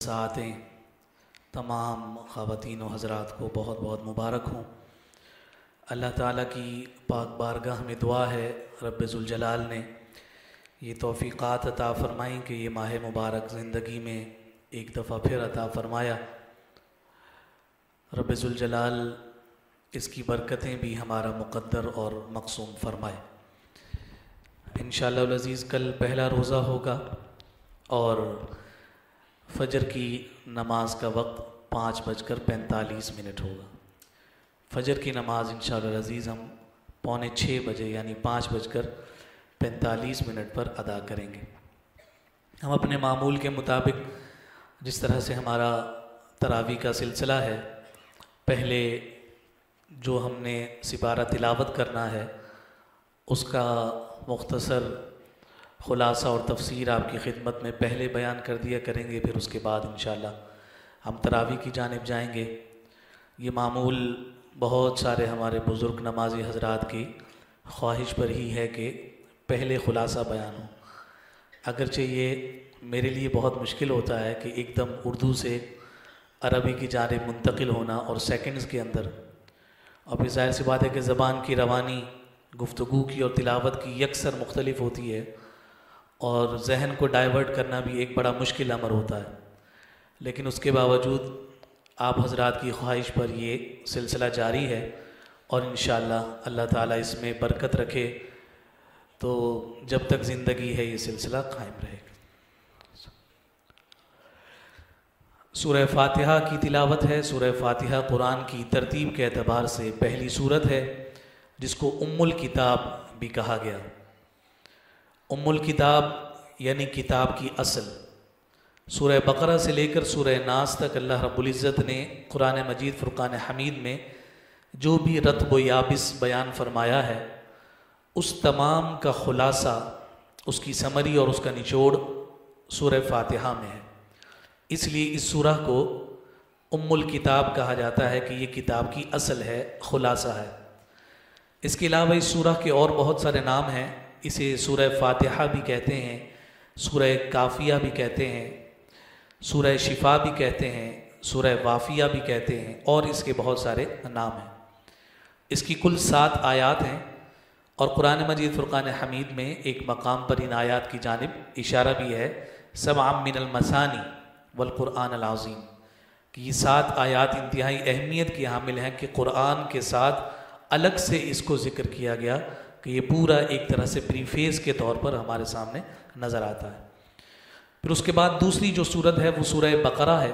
सातें तमाम ख़वातीन व हज़रात को बहुत बहुत मुबारक हों। अल्लाह ताला की पाक बारगाह में दुआ है रब्बे ज़ुल जलाल ने ये तौफ़ीक़ात अता फ़रमाई कि ये माह मुबारक ज़िंदगी में एक दफ़ा फिर अता फ़रमाया। रब्बे ज़ुल जलाल इसकी बरकतें भी हमारा मुक़द्दर और मक़सूम फ़रमाए। इंशाअल्लाह अज़ीज़ कल पहला रोज़ा होगा और फ़जर की नमाज का वक्त 5:45 होगा। फ़जर की नमाज इंशाअल्लाह अज़ीज़ हम 5:45 बजे यानी 5:45 पर अदा करेंगे। हम अपने मामूल के मुताबिक जिस तरह से हमारा तरावी का सिलसिला है, पहले जो हमने सिपारा तिलावत करना है उसका मुख्तसर ख़ुलासा और तफसीर आपकी खिदमत में पहले बयान कर दिया करेंगे। फिर उसके बाद इंशाअल्लाह हम तरावी की जानिब जाएंगे। ये मामूल बहुत सारे हमारे बुज़ुर्ग नमाजी हज़रात की ख्वाहिश पर ही है कि पहले ख़ुलासा बयान हो। अगरचे ये मेरे लिए बहुत मुश्किल होता है कि एकदम उर्दू से अरबी की जानिब मुंतकिल होना और सेकंड्स के अंदर। और फिर ज़ाहिर सी बात है कि ज़बान की रवानी गुफ्तगू की और तिलावत की यकसर मुख्तलिफ होती है और जहन को डाइवर्ट करना भी एक बड़ा मुश्किल अमर होता है। लेकिन उसके बावजूद आप हज़रात की ख्वाहिश पर ये सिलसिला जारी है और इंशाअल्लाह अल्लाह ताला इसमें बरकत रखे तो जब तक ज़िंदगी है ये सिलसिला कायम रहेगा। सूरह फ़ातिहा की तिलावत है। सूरह फ़ातिहा कुरान की तरतीब के एतबार से पहली सूरत है जिसको उम्मुल किताब भी कहा गया। उम्मुल किताब यानी किताब की असल। सूरह बकरा से लेकर सूरह नास तक अल्लाह रब्बुल इज़्ज़त ने कुरान मजीद फ़ुरक़ान हमीद में जो भी रत्ब व याबिस बयान फरमाया है उस तमाम का ख़ुलासा, उसकी समरी और उसका निचोड़ सूरह फ़ातिहा में है। इसलिए इस सूरह को उम्मुल किताब कहा जाता है कि ये किताब की असल है, ख़ुलासा है। इसके अलावा इस सूरह के और बहुत सारे नाम हैं। इसे सूरह फ़ातिहा भी कहते हैं, सूरह काफ़िया भी कहते हैं, सूरह शिफा भी कहते हैं, सूरह वाफ़िया भी कहते हैं और इसके बहुत सारे नाम हैं। इसकी कुल 7 आयात हैं और कुरान मजीद फ़ुरक़ान हमीद में एक मकाम पर इन आयात की जानिब इशारा भी है, सबअम मिनल मसानी वल क़ुरआन अल अज़ीम, कि ये 7 आयात इंतहाई अहमियत की हामिल हैं कि कुरान के साथ अलग से इसको ज़िक्र किया गया कि ये पूरा एक तरह से प्रीफेस के तौर पर हमारे सामने नज़र आता है। फिर उसके बाद दूसरी जो सूरत है वो सूरह बकरा है।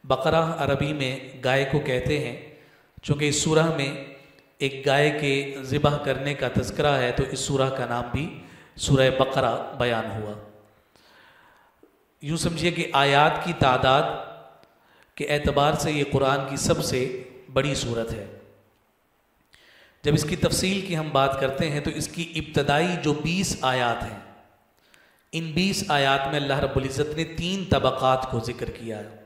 बकरा अरबी में गाय को कहते हैं। चूँकि इस सूरह में एक गाय के ज़िबह करने का तज़किरा है तो इस सूरह का नाम भी सूरह बकरा बयान हुआ। यूँ समझिए कि आयात की तादाद के एतबार से ये कुरान की सबसे बड़ी सूरत है। जब इसकी तफसील की हम बात करते हैं तो इसकी इब्तदाई जो 20 आयात हैं, इन 20 आयात में अल्लाह रब्बुल इज़्ज़त ने 3 तबक़ात को ज़िक्र किया है,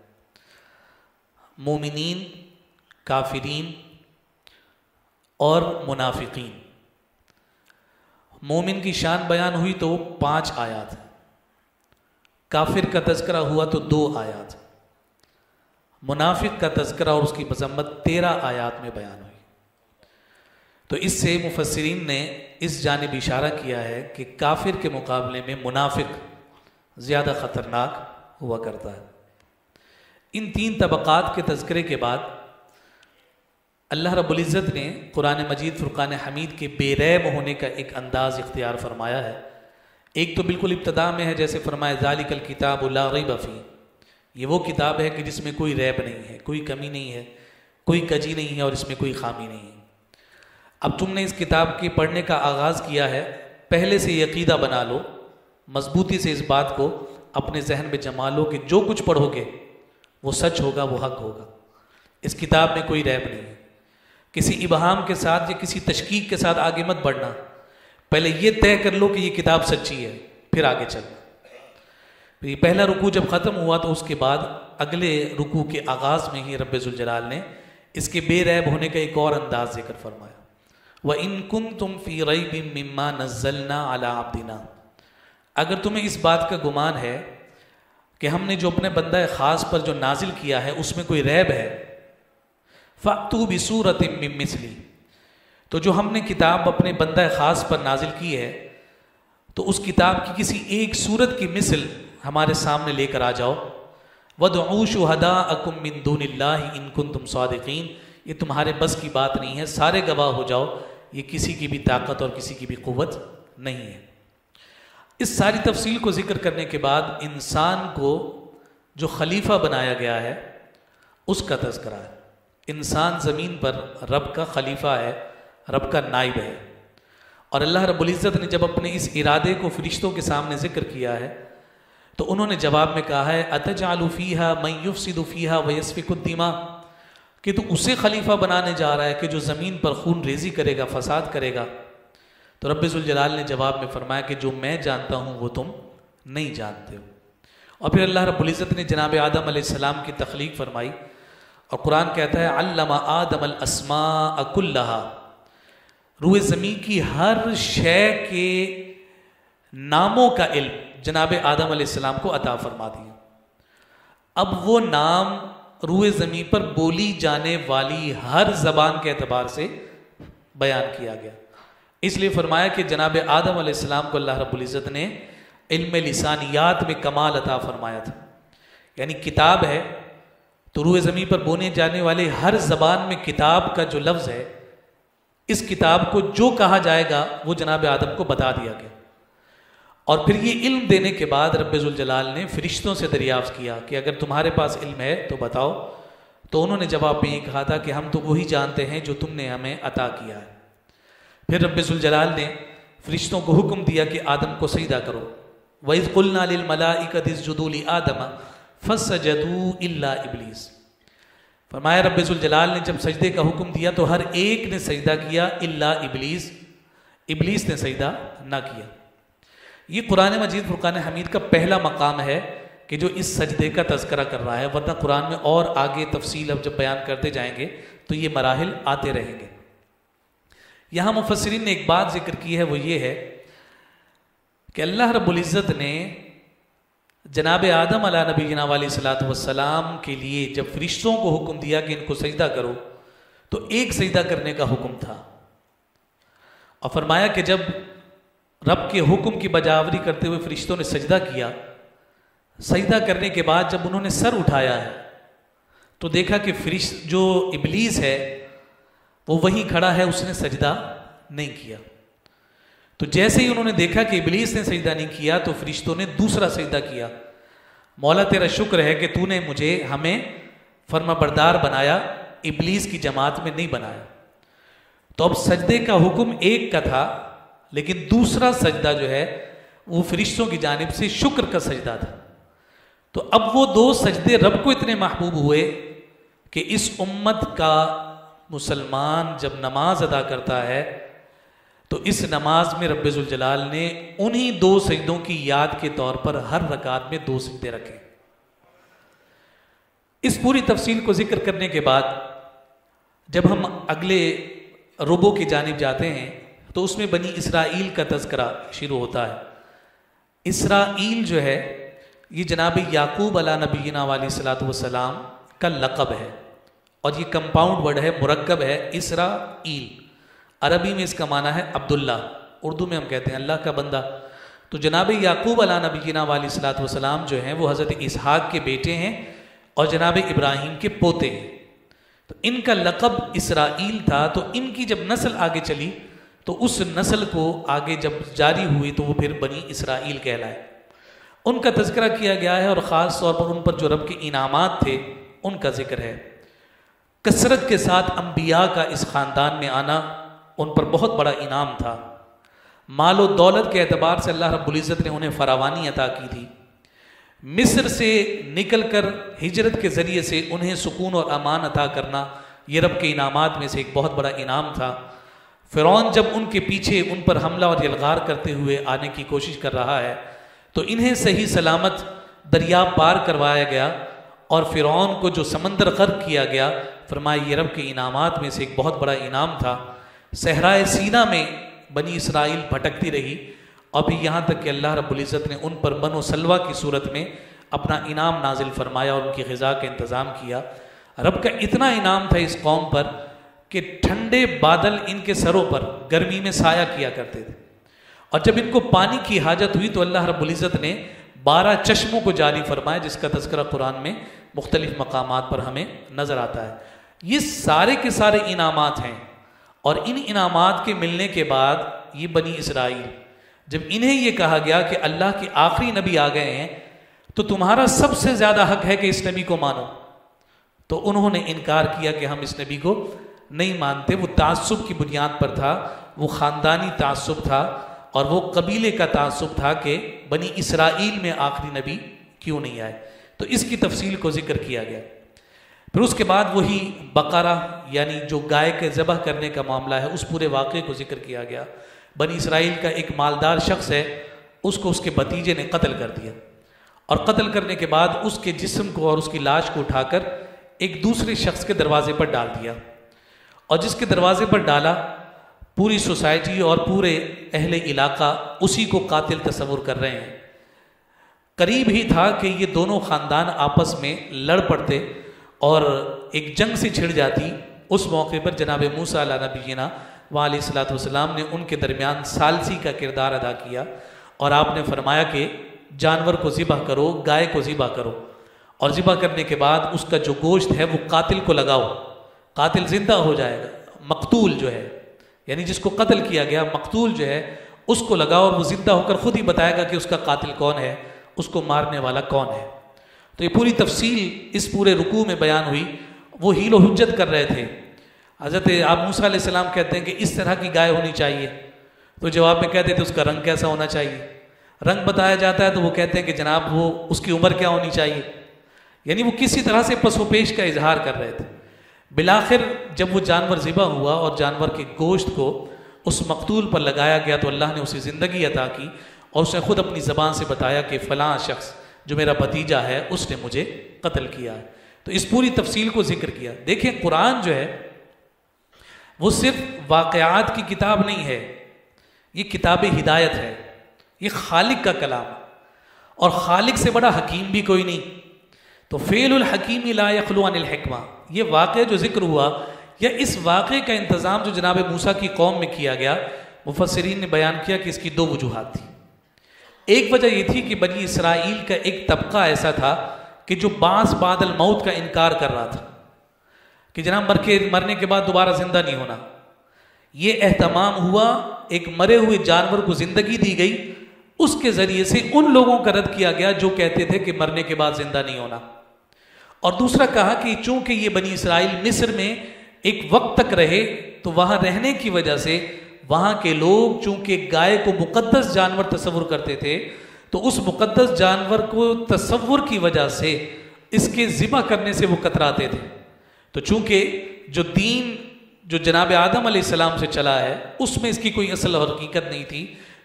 मोमिनीन, काफिरीन और मुनाफिकीन। मोमिन की शान बयान हुई तो 5 आयात, काफिर का तज़किरा हुआ तो 2 आयात, मुनाफिक का तज़किरा और उसकी मज़म्मत 13 आयात में बयान हुई। तो इससे मुफस्सिरीन ने इस जानिब इशारा किया है कि काफिर के मुकाबले में मुनाफिक ज़्यादा ख़तरनाक हुआ करता है। इन 3 तबक़ात के तज़किरे के बाद अल्लाह रब्बुल इज़्ज़त ने कुरान मजीद फ़ुरक़ान हमीद के बेरैब होने का एक अंदाज़ इख्तियार फरमाया है। एक तो बिल्कुल इब्तदा में है, जैसे फरमाया ज़ालिकल किताबु ला रैब फ़ीह, ये वो किताब है कि जिसमें कोई रैब नहीं है, कोई कमी नहीं है, कोई कजी नहीं है और इसमें कोई खामी नहीं है। अब तुमने इस किताब के पढ़ने का आगाज़ किया है, पहले से यकीदा बना लो, मजबूती से इस बात को अपने जहन में जमा लो कि जो कुछ पढ़ोगे वो सच होगा, वो हक होगा। इस किताब में कोई रैब नहीं है। किसी इबहाम के साथ या किसी तशकीक के साथ आगे मत बढ़ना, पहले ये तय कर लो कि ये किताब सच्ची है, फिर आगे चलना। ये पहला रुकू जब ख़त्म हुआ तो उसके बाद अगले रुकू के आगाज़ में ही रब्बे ज़ुल जलाल ने इसके बेरैब होने का एक और अंदाज ज़िक्र फरमाया। व इन कुंतुम फ़ी रैबिम मिम्मा नज़्ज़लना अला अब्दिना, अगर तुम्हें इस बात का गुमान है कि हमने जो अपने बंदा ख़ास पर जो नाजिल किया है उसमें कोई रैब है, फ़अतू बिसूरतिम मिन मिस्ली, तो जो हमने किताब अपने बंदा ख़ास पर नाजिल की है तो उस किताब की किसी एक सूरत की मिसल हमारे सामने लेकर आ जाओ। वदऊ शुहदाअकुम मिन दूनिल्लाहि इन कुंतुम सादिकीन, ये तुम्हारे बस की बात नहीं है, सारे गवाह हो जाओ, ये किसी की भी ताकत और किसी की भी क़ुव्वत नहीं है। इस सारी तफसील को जिक्र करने के बाद इंसान को जो खलीफा बनाया गया है उसका तज़किरा है। इंसान ज़मीन पर रब का खलीफा है, रब का नाइब है। और अल्लाह रब्बुल इज़्ज़त ने जब अपने इस इरादे को फरिश्तों के सामने जिक्र किया है तो उन्होंने जवाब में कहा है अतजअलु फ़ीहा मन युफ़सिदु फ़ीहा व यस्फ़िकु दिमा, कि तू उसे खलीफा बनाने जा रहा है कि जो ज़मीन पर खून रेजी करेगा, फसाद करेगा। तो रब्बे ज़ुल जलाल ने जवाब में फरमाया कि जो मैं जानता हूँ वो तुम नहीं जानते हो। और फिर अल्लाह रब्बुल इज़्ज़त ने जनाब आदम अलैहिस्सलाम की तख्लीक फरमाई और कुरान कहता है अल्लमा आदम अल अस्माअ कुल्लहा, रूए ज़मीन की हर शय के नामों का इल्म जनाब आदम अलैहिस्सलाम को अता फरमा दिया। अब वो नाम रूए ज़मीन पर बोली जाने वाली हर ज़बान के एतबार से बयान किया गया। इसलिए फरमाया कि जनाब आदम अलैहिस्सलाम को अल्लाह रब्बुल इज़्ज़त ने इल्म लिसानियात में कमाल अता फरमाया था। यानी किताब है तो रूए ज़मीन पर बोने जाने वाले हर ज़बान में किताब का जो लफ्ज़ है, इस किताब को जो कहा जाएगा वो जनाब आदम को बता दिया गया। और फिर ये इल्म देने के बाद रब्बे ज़ुल जलाल ने फरिश्तों से दरियाफ़्त किया कि अगर तुम्हारे पास इल्म है तो बताओ। तो उन्होंने जवाब में ये कहा था कि हम तो वही जानते हैं जो तुमने हमें अता किया है। फिर रब्बे ज़ुल जलाल ने फरिश्तों को हुक्म दिया कि आदम को सजदा करो। वइज़ क़ुलना लिल मलाइकति इसजुदू लि आदम फसजदू इल्ला इब्लीस, फरमाया रब्बे ज़ुल जलाल ने जब सजदे का हुक्म दिया तो हर एक ने सजदा किया इल्ला इब्लीस, इब्लीस ने सजदा ना किया। ये कुरान मजीद फुरकान हमीद का पहला मकाम है कि जो इस सजदे का तज़किरा कर रहा है, वरना कुरान में और आगे तफसील अब जब बयान करते जाएंगे तो ये मराहिल आते रहेंगे। यहाँ मुफस्सिरीन ने एक बात जिक्र की है, वो ये है कि अल्लाह रब्बुल इज़्ज़त ने जनाब आदम अला नबीना अलैहिस्सलातु वस्सलाम के लिए जब फरिश्तों को हुक्म दिया कि इनको सजदा करो तो एक सजदा करने का हुक्म था। और फरमाया कि जब रब के हुक्म की बजावरी करते हुए फरिश्तों ने सजदा किया, सजदा करने के बाद जब उन्होंने सर उठाया है तो देखा कि फरिश्त जो इब्लीस है वो वहीं खड़ा है, उसने सजदा नहीं किया। तो जैसे ही उन्होंने देखा कि इब्लीस ने सजदा नहीं किया तो फरिश्तों ने दूसरा सजदा किया, मौला तेरा शुक्र है कि तूने मुझे हमें फर्माबरदार बनाया, इब्लीस की जमात में नहीं बनाया। तो अब सजदे का हुक्म एक का था, लेकिन दूसरा सजदा जो है वो फरिश्तों की जानिब से शुक्र का सजदा था। तो अब वो दो सजदे रब को इतने महबूब हुए कि इस उम्मत का मुसलमान जब नमाज अदा करता है तो इस नमाज में रब्बे ज़ुल जलाल ने उन्हीं दो सजदों की याद के तौर पर हर रकात में दो सजदे रखे। इस पूरी तफसील को जिक्र करने के बाद जब हम अगले रुबो की जानिब जाते हैं तो उसमें बनी इसराइल का तज़किरा शुरू होता है। इसराइल जो है ये जनाब याकूब अला नबीना अलैहिस्सलातु वस्सलाम का लक़ब है और ये कंपाउंड वर्ड है, मुरक्कब है। इसराइल अरबी में इसका माना है अब्दुल्ला, उर्दू में हम कहते हैं अल्लाह का बंदा। तो जनाब याकूब अला नबीना अलैहिस्सलातु वस्सलाम जो हैं वो हज़रत इसहाक के बेटे हैं और जनाब इब्राहीम के पोते हैं। तो इनका लक़ब इसराइल था। तो इनकी जब नस्ल आगे चली तो उस नस्ल को आगे जब जारी हुई तो वो फिर बनी इसराइल कहलाए। उनका तज़किरा किया गया है और ख़ास तौर पर उन पर जो रब के इनामात थे उनका जिक्र है। कसरत के साथ अम्बिया का इस ख़ानदान में आना उन पर बहुत बड़ा इनाम था। मालो दौलत के एतबार से अल्लाह रब्बुल इज़्ज़त ने उन्हें फरावानी अता की थी। मिस्र से निकलकर हिजरत के ज़रिए से उन्हें सुकून और अमान अता करना ये रब के इनामात में से एक बहुत बड़ा इनाम था। फ़िरौन जब उनके पीछे उन पर हमला और यलगार करते हुए आने की कोशिश कर रहा है तो इन्हें सही सलामत दरिया पार करवाया गया और फ़िरौन को जो समंदर गर्क किया गया, फरमाया ये रब के इनामात में से एक बहुत बड़ा इनाम था। सहराए सीना में बनी इसराइल भटकती रही और भी यहाँ तक कि अल्लाह रब्बुल इज़्ज़त ने उन पर बनो सलवा की सूरत में अपना इनाम नाजिल फरमाया और उनकी ग़िज़ा का इंतज़ाम किया। रब का इतना इनाम था इस कौम पर कि ठंडे बादल इनके सरों पर गर्मी में साया किया करते थे, और जब इनको पानी की हाजत हुई तो अल्लाह रब्बुल इज़्ज़त ने 12 चश्मों को जारी फरमाया, जिसका तज़किरा कुरान में मुख्तलिफ मकामात पर हमें नज़र आता है। ये सारे के सारे इनामात हैं, और इन इनामात के मिलने के बाद ये बनी इसराइल, जब इन्हें ये कहा गया कि अल्लाह के आखिरी नबी आ गए हैं तो तुम्हारा सबसे ज़्यादा हक है कि इस नबी को मानो, तो उन्होंने इनकार किया कि हम इस नबी को नहीं मानते। वो तासुब की बुनियाद पर था, वो ख़ानदानी तासुब था, और वो कबीले का तासुब था कि बनी इसराइल में आखिरी नबी क्यों नहीं आए। तो इसकी तफसील को जिक्र किया गया। फिर उसके बाद वही बकरा यानी जो गाय के ज़बह करने का मामला है, उस पूरे वाक़े को जिक्र किया गया। बनी इसराइल का एक मालदार शख्स है, उसको उसके भतीजे ने कत्ल कर दिया, और कत्ल करने के बाद उसके जिस्म को और उसकी लाश को उठाकर एक दूसरे शख्स के दरवाजे पर डाल दिया, और जिसके दरवाजे पर डाला पूरी सोसाइटी और पूरे अहले इलाका उसी को कातिल तस्वुर कर रहे हैं। करीब ही था कि ये दोनों ख़ानदान आपस में लड़ पड़ते और एक जंग से छिड़ जाती। उस मौके पर जनाब मूसा अला नबीना व अलैहिस्सलातु वस्सलाम ने उनके दरमियान सालसी का किरदार अदा किया, और आपने फरमाया कि जानवर को ज़िबह करो, गाय को ज़िबह करो, और ज़िबह करने के बाद उसका जो गोश्त है वो कातिल को लगाओ, कातिल ज़िंदा हो जाएगा। मकतूल जो है यानी जिसको कत्ल किया गया, मकतूल जो है उसको लगाओ, और वो ज़िंदा होकर ख़ुद ही बताएगा कि उसका कातिल कौन है, उसको मारने वाला कौन है। तो ये पूरी तफसील इस पूरे रुकू में बयान हुई। वो हील व हुज्जत कर रहे थे। हज़रत आप मूसा अलैहिस्सलाम कहते हैं कि इस तरह की गाय होनी चाहिए, तो जवाब में कहते थे उसका रंग कैसा होना चाहिए। रंग बताया जाता है तो वो कहते हैं कि जनाब वो उसकी उम्र क्या होनी चाहिए। यानी वो किसी तरह से पसोपेश का इजहार कर रहे थे। बिलाखिर जब वो जानवर ज़िबा हुआ और जानवर के गोश्त को उस मकतूल पर लगाया गया तो अल्लाह ने उसे ज़िंदगी अता की, और उसने ख़ुद अपनी ज़बान से बताया कि फ़लाँ शख्स जो मेरा भतीजा है उसने मुझे कत्ल किया है। तो इस पूरी तफसील को जिक्र किया। देखें, कुरान जो है वो सिर्फ वाक़यात की किताब नहीं है, ये किताब हिदायत है, ये खालिक का कलाम है, और खालिक से बड़ा हकीम भी कोई नहीं। तो फ़ेलुल हकीम ला यख़लु अनिल हिकमा, ये वाक़या जो जिक्र हुआ या इस वाक़े का इंतज़ाम जो जनाब मूसा की कौम में किया गया, मुफस्सिरीन ने बयान किया कि इसकी 2 वजूहात थी। एक वजह ये थी कि बनी इसराइल का एक तबका ऐसा था कि जो बास बादल मौत का इनकार कर रहा था कि जनाब मरने के बाद दोबारा ज़िंदा नहीं होना। ये एहतमाम हुआ, एक मरे हुए जानवर को ज़िंदगी दी गई, उसके ज़रिए से उन लोगों का रद्द किया गया जो कहते थे कि मरने के बाद ज़िंदा नहीं होना। और दूसरा कहा कि चूंकि ये बनी इसराइल मिस्र में एक वक्त तक रहे तो वहाँ रहने की वजह से वहाँ के लोग चूंकि गाय को मुक़द्दस जानवर तस्वुर करते थे, तो उस मुक़द्दस जानवर को तस्वुर की वजह से इसके ज़िबा करने से वो कतराते थे। तो चूंकि जो दीन जो जनाब आदम अलैहिस्सलाम से चला है उसमें इसकी कोई असल और हकीकत नहीं थी,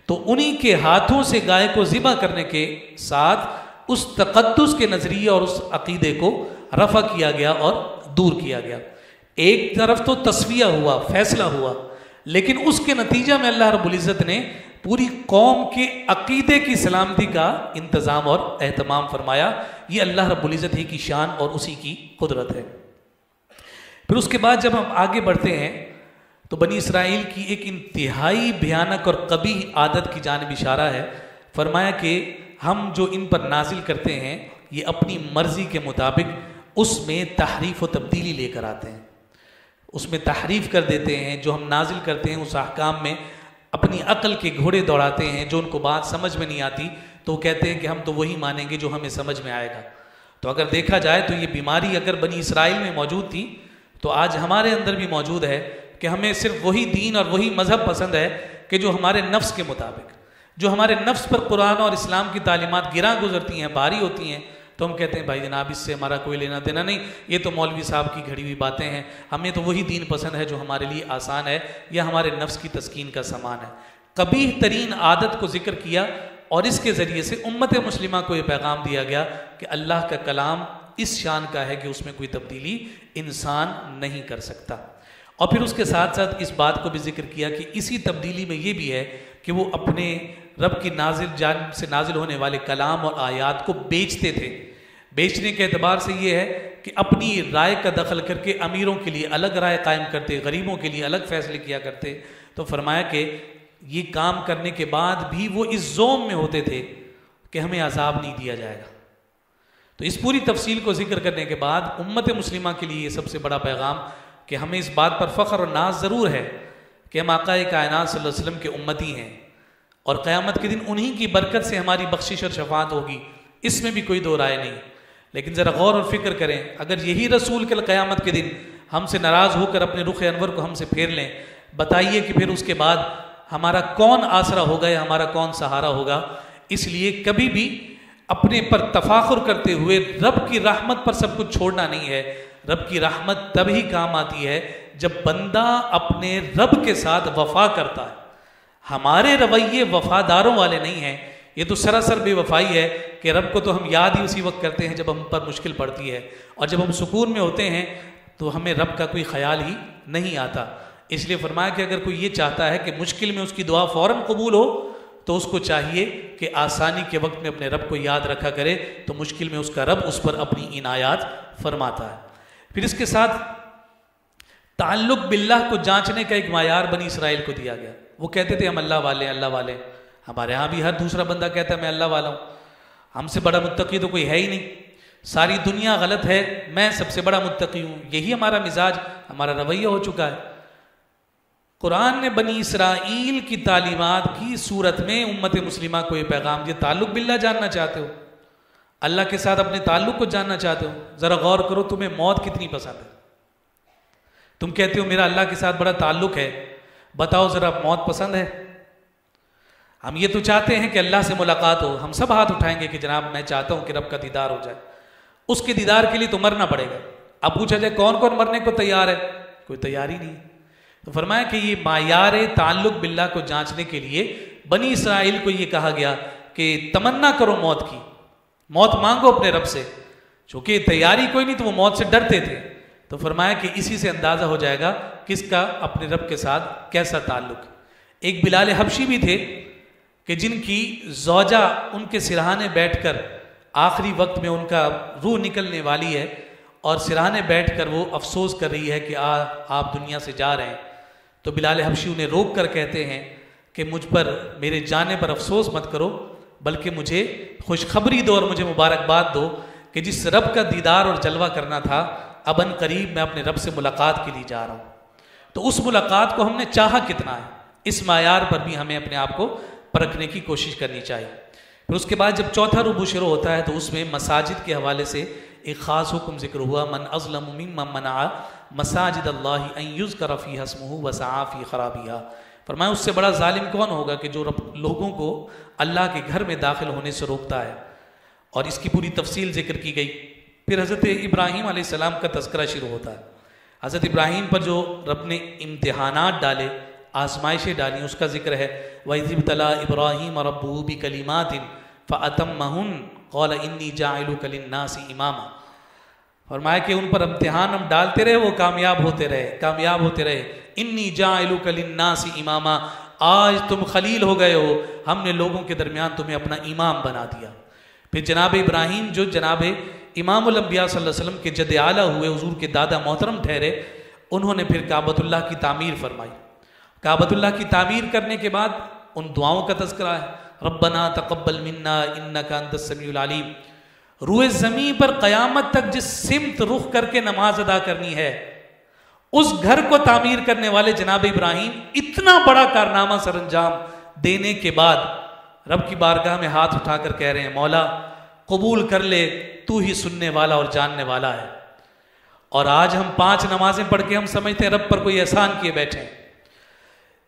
तो उन्हीं के हाथों से गाय को ज़िबा करने के साथ उस तक़द्दुस के नज़रिए और उस अक़ीदे को रफ़ा किया गया और दूर किया गया। एक तरफ तो तस्विया हुआ, फैसला हुआ, लेकिन उसके नतीजा में अल्लाह रब्बुल इज़्ज़त ने पूरी कौम के अक़ीदे की सलामती का इंतज़ाम और एहतमाम फरमाया। ये अल्लाह रब्बुल इज़्ज़त ही की शान और उसी की कुदरत है। फिर उसके बाद जब हम आगे बढ़ते हैं तो बनी इसराइल की एक इंतहाई भयानक और कबीह आदत की जानिब इशारा है। फरमाया कि हम जो इन पर नाजिल करते हैं ये अपनी मर्ज़ी के मुताबिक उसमें तहरीफ व तब्दीली लेकर आते हैं, उसमें तहरीफ कर देते हैं। जो हम नाजिल करते हैं उस अहकाम में अपनी अक्ल के घोड़े दौड़ाते हैं। जो उनको बात समझ में नहीं आती तो वो कहते हैं कि हम तो वही मानेंगे जो हमें समझ में आएगा। तो अगर देखा जाए तो ये बीमारी अगर बनी इसराइल में मौजूद थी तो आज हमारे अंदर भी मौजूद है कि हमें सिर्फ वही दीन और वही मज़हब पसंद है कि जो हमारे नफ्स के मुताबिक, जो हमारे नफ्स पर कुरान और इस्लाम की तालीमात गिरा गुजरती हैं, भारी होती हैं, तो हम कहते हैं भाई जनाब इससे हमारा कोई लेना देना नहीं, ये तो मौलवी साहब की घड़ी हुई बातें हैं, हमें तो वही दीन पसंद है जो हमारे लिए आसान है या हमारे नफ्स की तस्कीन का सामान है। कबीह तरीन आदत को जिक्र किया और इसके ज़रिए से उम्मत मुस्लिमा को ये पैगाम दिया गया कि अल्लाह का कलाम इस शान का है कि उसमें कोई तब्दीली इंसान नहीं कर सकता। और फिर उसके साथ साथ इस बात को भी जिक्र किया कि इसी तब्दीली में ये भी है कि वो अपने रब की जान से नाजिल होने वाले कलाम और आयात को बेचते थे। बेचने के एतबार से ये है कि अपनी राय का दखल करके अमीरों के लिए अलग राय कायम करते, गरीबों के लिए अलग फैसले किया करते। तो फरमाया कि ये काम करने के बाद भी वो इस ज़ोम में होते थे कि हमें अजाब नहीं दिया जाएगा। तो इस पूरी तफसील को जिक्र करने के बाद उम्मत मुस्लिमा के लिए ये सबसे बड़ा पैगाम कि हमें इस बात पर फ़ख्र और नाज ज़रूर है कि हम आक़ाए कायनात सल्लल्लाहु अलैहि वसल्लम के उम्मती हैं और क़यामत के दिन उन्हीं की बरकत से हमारी बख्शिश और शफ़ाअत होगी, इसमें भी कोई दो राय नहीं। लेकिन ज़रा गौर और फिक्र करें, अगर यही रसूल कल क़यामत के दिन हमसे नाराज़ होकर अपने रुख अनवर को हमसे फेर लें, बताइए कि फिर उसके बाद हमारा कौन आसरा होगा या हमारा कौन सहारा होगा। इसलिए कभी भी अपने पर तफाखुर करते हुए रब की रहमत पर सब कुछ छोड़ना नहीं है। रब की रहमत तभी काम आती है जब बंदा अपने रब के साथ वफा करता है। हमारे रवैये वफादारों वाले नहीं हैं, ये तो सरासर बेवफाई है कि रब को तो हम याद ही उसी वक्त करते हैं जब हम पर मुश्किल पड़ती है, और जब हम सुकून में होते हैं तो हमें रब का कोई ख्याल ही नहीं आता। इसलिए फरमाया कि अगर कोई ये चाहता है कि मुश्किल में उसकी दुआ फ़ौरन कबूल हो तो उसको चाहिए कि आसानी के वक्त में अपने रब को याद रखा करे, तो मुश्किल में उसका रब उस पर अपनी इनायात फरमाता है। फिर इसके साथ ताल्लुक बिल्लाह को जांचने का एक मायार बनी इसराइल को दिया गया। वो कहते थे हम अल्लाह वाले अल्लाह वाले। हमारे यहाँ भी हर दूसरा बंदा कहता है मैं अल्लाह वाला हूँ, हमसे बड़ा मुत्तकी तो कोई है ही नहीं, सारी दुनिया गलत है, मैं सबसे बड़ा मुत्तकी हूँ। यही हमारा मिजाज, हमारा रवैया हो चुका है। कुरान ने बनी इसराइल की तालीमात की सूरत में उम्मत मुस्लिमा को ये पैगाम दिया, ताल्लुक बिल्लाह जानना चाहते हो, अल्लाह के साथ अपने ताल्लुक को जानना चाहते हो, ज़रा गौर करो तुम्हें मौत कितनी पसंद है। तुम कहते हो मेरा अल्लाह के साथ बड़ा ताल्लुक है, बताओ ज़रा मौत पसंद है? हम ये तो चाहते हैं कि अल्लाह से मुलाकात हो, हम सब हाथ उठाएंगे कि जनाब मैं चाहता हूँ कि रब का दीदार हो जाए। उसके दीदार के लिए तो मरना पड़ेगा। अब पूछा जाए कौन कौन मरने को तैयार है, कोई तैयार ही नहीं। तो फरमाया कि ये मायार ताल्लुक बिल्लाह को जांचने के लिए बनी इसराइल को ये कहा गया कि तमन्ना करो मौत की, मौत मांगो अपने रब से। चूंकि तैयारी कोई नहीं तो वो मौत से डरते थे। तो फरमाया कि इसी से अंदाजा हो जाएगा किसका अपने रब के साथ कैसा ताल्लुक। एक बिलाल हबशी भी थे कि जिनकी ज़ौजा उनके सिरहाने बैठकर आखिरी वक्त में उनका रूह निकलने वाली है और सिरहाने बैठकर वो अफसोस कर रही है कि आप दुनिया से जा रहे हैं। तो बिलाल हबशी उन्हें रोक कर कहते हैं कि मुझ पर मेरे जाने पर अफसोस मत करो, बल्कि मुझे खुशखबरी दो और मुझे मुबारकबाद दो कि जिस रब का दीदार और जलवा करना था अब अन करीब मैं अपने रब से मुलाकात के लिए जा रहा हूँ। तो उस मुलाकात को हमने चाहा कितना है, इस मायार पर भी हमें अपने आप को परखने की कोशिश करनी चाहिए। फिर उसके बाद जब चौथा रुबू शुरू होता है तो उसमें मसाजिद के हवाले से एक ख़ास हुक्म जिक्र हुआ, मन अज़लम मिम्मन मना मसाजिद अल्लाह अन युज़करा फ़ीहा इस्मुहु व सआ फ़ी ख़राबिहा। फरमाया उससे बड़ा जालिम कौन होगा कि जो लोगों को अल्लाह के घर में दाखिल होने से रोकता है। और इसकी पूरी तफसील जिक्र की गई। फिर हज़रत इब्राहीम अलैहिस्सलाम का तज़किरा शुरू होता है। हज़रत इब्राहीम पर जो रब ने इम्तिहानात डाले, आजमाइशें डाली, उसका जिक्र है। वइज़ इब्तला इब्राहीम रब्बुहु बिकलिमातिन फ़अतम्महुन क़ाल इन्नी जाइलुका लिन्नासि इमामा। फरमाया कि उन पर इम्तिहान हम डालते रहे, वो कामयाब होते रहे, कामयाब होते रहे। इन्नी जाइलुका लिन्नासि इमामा, आज तुम खलील हो गए हो, हमने लोगों के दरमियान तुम्हें अपना इमाम बना दिया। फिर जनाब इब्राहीम जो जनाब इमामुल अंबिया सल्लल्लाहु अलैहि वसल्लम के जद आला हुए, हुजूर के दादा मोहतरम ठहरे, उन्होंने फिर काबतुल्लाह की तामीर फरमाई। काबतुल्लाह की तामीर करने के बाद उन दुआओं का तज़किरा है, रब्बना तक़ब्बल मिन्ना इन्नका अंतस समीउल अलीम। रूए ज़मीन पर क़यामत तक जिस सिमत रुख करके नमाज अदा करनी है, उस घर को तामीर करने वाले जनाब इब्राहीम इतना बड़ा कारनामा सरअंजाम देने के बाद रब की बारगाह में हाथ उठाकर कह रहे हैं, मौला कबूल कर ले, तू ही सुनने वाला और जानने वाला है। और आज हम 5 नमाजें पढ़ के हम समझते हैं रब पर कोई एहसान किए बैठे हैं,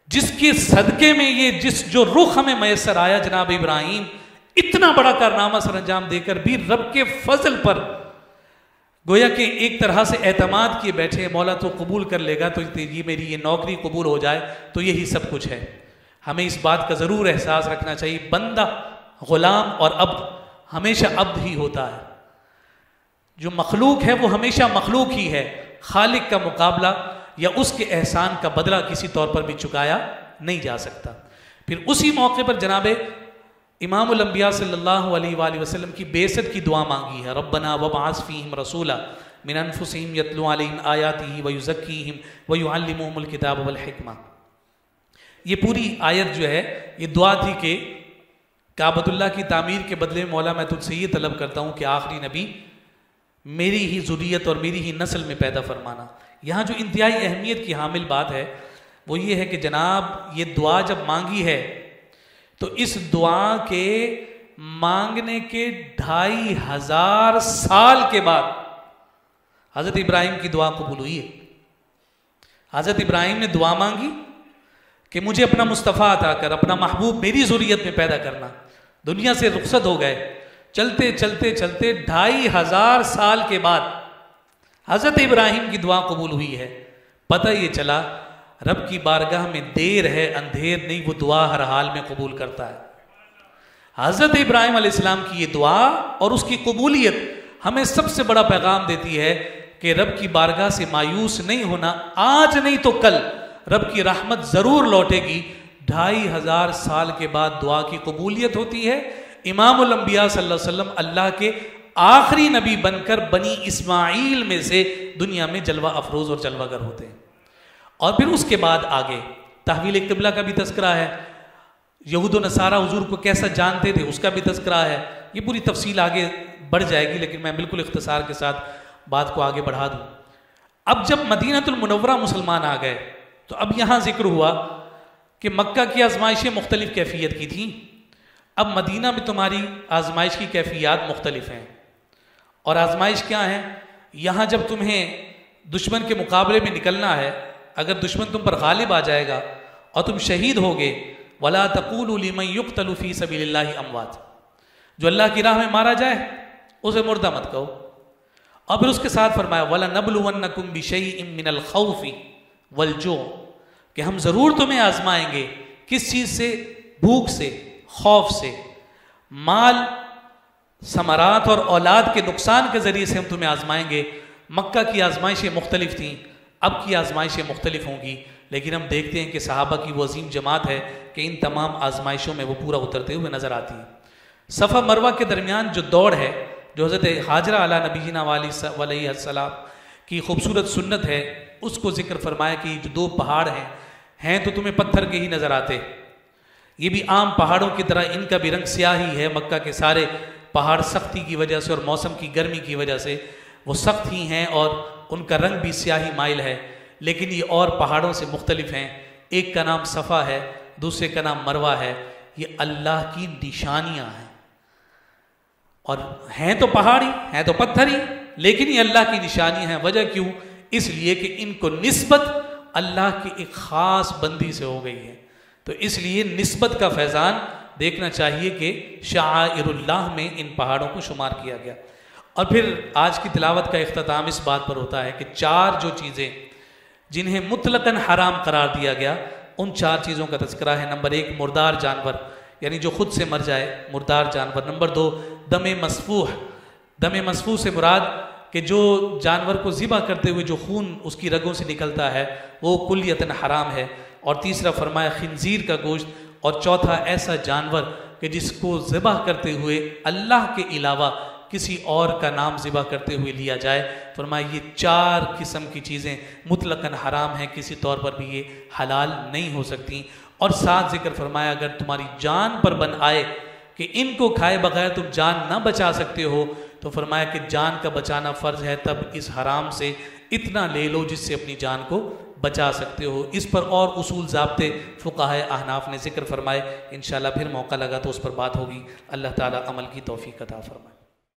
जिसके सदके में ये जो रुख हमें मैसर आया, जनाब इब्राहीम इतना बड़ा कारनामा सरअंजाम देकर भी रब के फजल पर गोया कि एक तरह से एतमाद किए बैठे हैं, मौला तो कबूल कर लेगा तो ये मेरी ये नौकरी कबूल हो जाए तो यही सब कुछ है। हमें इस बात का ज़रूर एहसास रखना चाहिए, बंदा गुलाम और अब्द हमेशा अब्द ही होता है। जो मखलूक है वो हमेशा मखलूक ही है, खालिक का मुकाबला या उसके एहसान का बदला किसी तौर पर भी चुकाया नहीं जा सकता। फिर उसी मौके पर जनाब इमामुल अंबिया सल्लल्लाहु अलैहि वसल्लम की बेइज्जत की दुआ मांगी है, रब्बना वबअस फीहिम रसूला मिन अनफुसिहिम यतलू अलैहिम आयातिही व युज़क्कीहिम व युअल्लिमुहुमुल किताब वल हिकमा। ये पूरी आयत जो है ये दुआ थी कि काबतुल्लाह की तामीर के बदले में मौला मैं तुझसे ये तलब करता हूँ कि आखिरी नबी मेरी ही ज़ुर्रियत और मेरी ही नस्ल में पैदा फरमाना। यहाँ जो इंतहाई अहमियत की हामिल बात है वो ये है कि जनाब ये दुआ जब मांगी है तो इस दुआ के मांगने के 2500 साल के बाद हज़रत इब्राहिम की दुआ कबूल हुई है। हज़रत इब्राहिम ने दुआ मांगी कि मुझे अपना मुस्तफ़ा अता कर, अपना महबूब मेरी ज़ुर्रियत में पैदा करना। दुनिया से रुखसत हो गए, चलते चलते चलते 2500 साल के बाद हज़रत इब्राहिम की दुआ कबूल हुई है। पता ये चला रब की बारगाह में देर है अंधेर नहीं, वो दुआ हर हाल में कबूल करता है। हज़रत इब्राहिम अलैहिस्सलाम की ये दुआ और उसकी कबूलियत हमें सबसे बड़ा पैगाम देती है कि रब की बारगाह से मायूस नहीं होना, आज नहीं तो कल रब की रहमत ज़रूर लौटेगी। 2500 साल के बाद दुआ की कबूलियत होती है। इमामुल अंबिया सल्लल्लाहु अलैहि वसल्लम अल्लाह के आखिरी नबी बनकर बनी इस्माइल में से दुनिया में जलवा अफरोज और जलवागर होते हैं। और फिर उसके बाद आगे तहवील क़िबला का भी तज़किरा है, यहूद व नसारा हुजूर को कैसा जानते थे उसका भी तज़किरा है। ये पूरी तफसील आगे बढ़ जाएगी, लेकिन मैं बिल्कुल इख्तिसार के साथ बात को आगे बढ़ा दूँ। अब जब मदीनतुल मुनव्वरा मुसलमान आ गए तो अब यहाँ जिक्र हुआ कि मक्का की आजमाइशें मुख्तलिफ कैफियत की थीं, अब मदीना में तुम्हारी आजमाइश की कैफियत मुख्तलिफ हैं। और आजमाइश क्या है? यहाँ जब तुम्हें दुश्मन के मुकाबले में निकलना है, अगर दुश्मन तुम पर गालिब आ जाएगा और तुम शहीद होगे, वला तक़ूलू लिमन युक़तलु फ़ी सबीलिल्लाहि अमवात, जो अल्लाह की राह में मारा जाए उसे मुर्दा मत कहो। और फिर उसके साथ फरमाया वला नबलुवन्नकुम बिशैइन मिनल खौफ़ि वल जू, कि हम ज़रूर तुम्हें आजमाएंगे। किस चीज़ से? भूख से, खौफ से, माल समरात और औलाद के नुकसान के ज़रिए से हम तुम्हें आजमाएंगे। मक्का की आजमाइशें मुख्तलिफ थीं, अब की आजमाइशें मुख्तलिफ होंगी, लेकिन हम देखते हैं कि सहाबा की वो अजीम जमात है कि इन तमाम आजमाइशों में वो पूरा उतरते हुए नज़र आती है। सफ़ा मरवा के दरमियान जो दौड़ है, जो हज़रत हाजरा अला नबीना अलैहिस्सलाम की खूबसूरत सुन्नत है, उसको जिक्र फरमाया कि जो 2 पहाड़ हैं तो तुम्हें पत्थर के ही नज़र आते, ये भी आम पहाड़ों की तरह इनका भी रंग स्याही है। मक्का के सारे पहाड़ सख्ती की वजह से और मौसम की गर्मी की वजह से वो सख्त ही हैं और उनका रंग भी स्याही माइल है, लेकिन ये और पहाड़ों से मुख्तलिफ हैं। एक का नाम सफ़ा है, दूसरे का नाम मरवा है। ये अल्लाह की निशानियाँ हैं और हैं तो पहाड़ी, हैं तो पत्थर ही, लेकिन ये अल्लाह की निशानियाँ हैं। वजह क्यों? इसलिए कि इनको निस्बत अल्लाह की एक ख़ास बंदी से हो गई है। तो इसलिए निस्बत का फैज़ान देखना चाहिए कि शाइरुल्लाह में इन पहाड़ों को शुमार किया गया। और फिर आज की तिलावत का इख्तिताम इस बात पर होता है कि 4 जो चीज़ें जिन्हें मुतलकन हराम करार दिया गया, उन 4 चीज़ों का तज़किरा है। नंबर 1 मुर्दार जानवर, यानी जो खुद से मर जाए, मुर्दार जानवर। नंबर 2 दमे मसफूह, दमे मसफूह से मुराद कि जो जानवर को ज़िबा करते हुए जो खून उसकी रगों से निकलता है वो कुल्लियतन हराम है। और तीसरा फरमाया खिंजीर का गोश्त। और चौथा ऐसा जानवर कि जिसको ज़िबा करते हुए अल्लाह के अलावा किसी और का नाम ज़िबा करते हुए लिया जाए। फरमाया ये 4 किस्म की चीज़ें मुतलकन हराम हैं, किसी तौर पर भी ये हलाल नहीं हो सकती। और साथ जिक्र फरमाया अगर तुम्हारी जान पर बन आए कि इनको खाए बगैर तुम जान ना बचा सकते हो, तो फरमाया कि जान का बचाना फ़र्ज़ है, तब इस हराम से इतना ले लो जिससे अपनी जान को बचा सकते हो। इस पर और उसूल ज़ाब्ते फ़ुक़हा अहनाफ़ ने जिक्र फरमाए। इंशाअल्लाह फिर मौका लगा तो उस पर बात होगी। अल्लाह ताला अमल की तौफ़ीक़ अता फ़रमाए।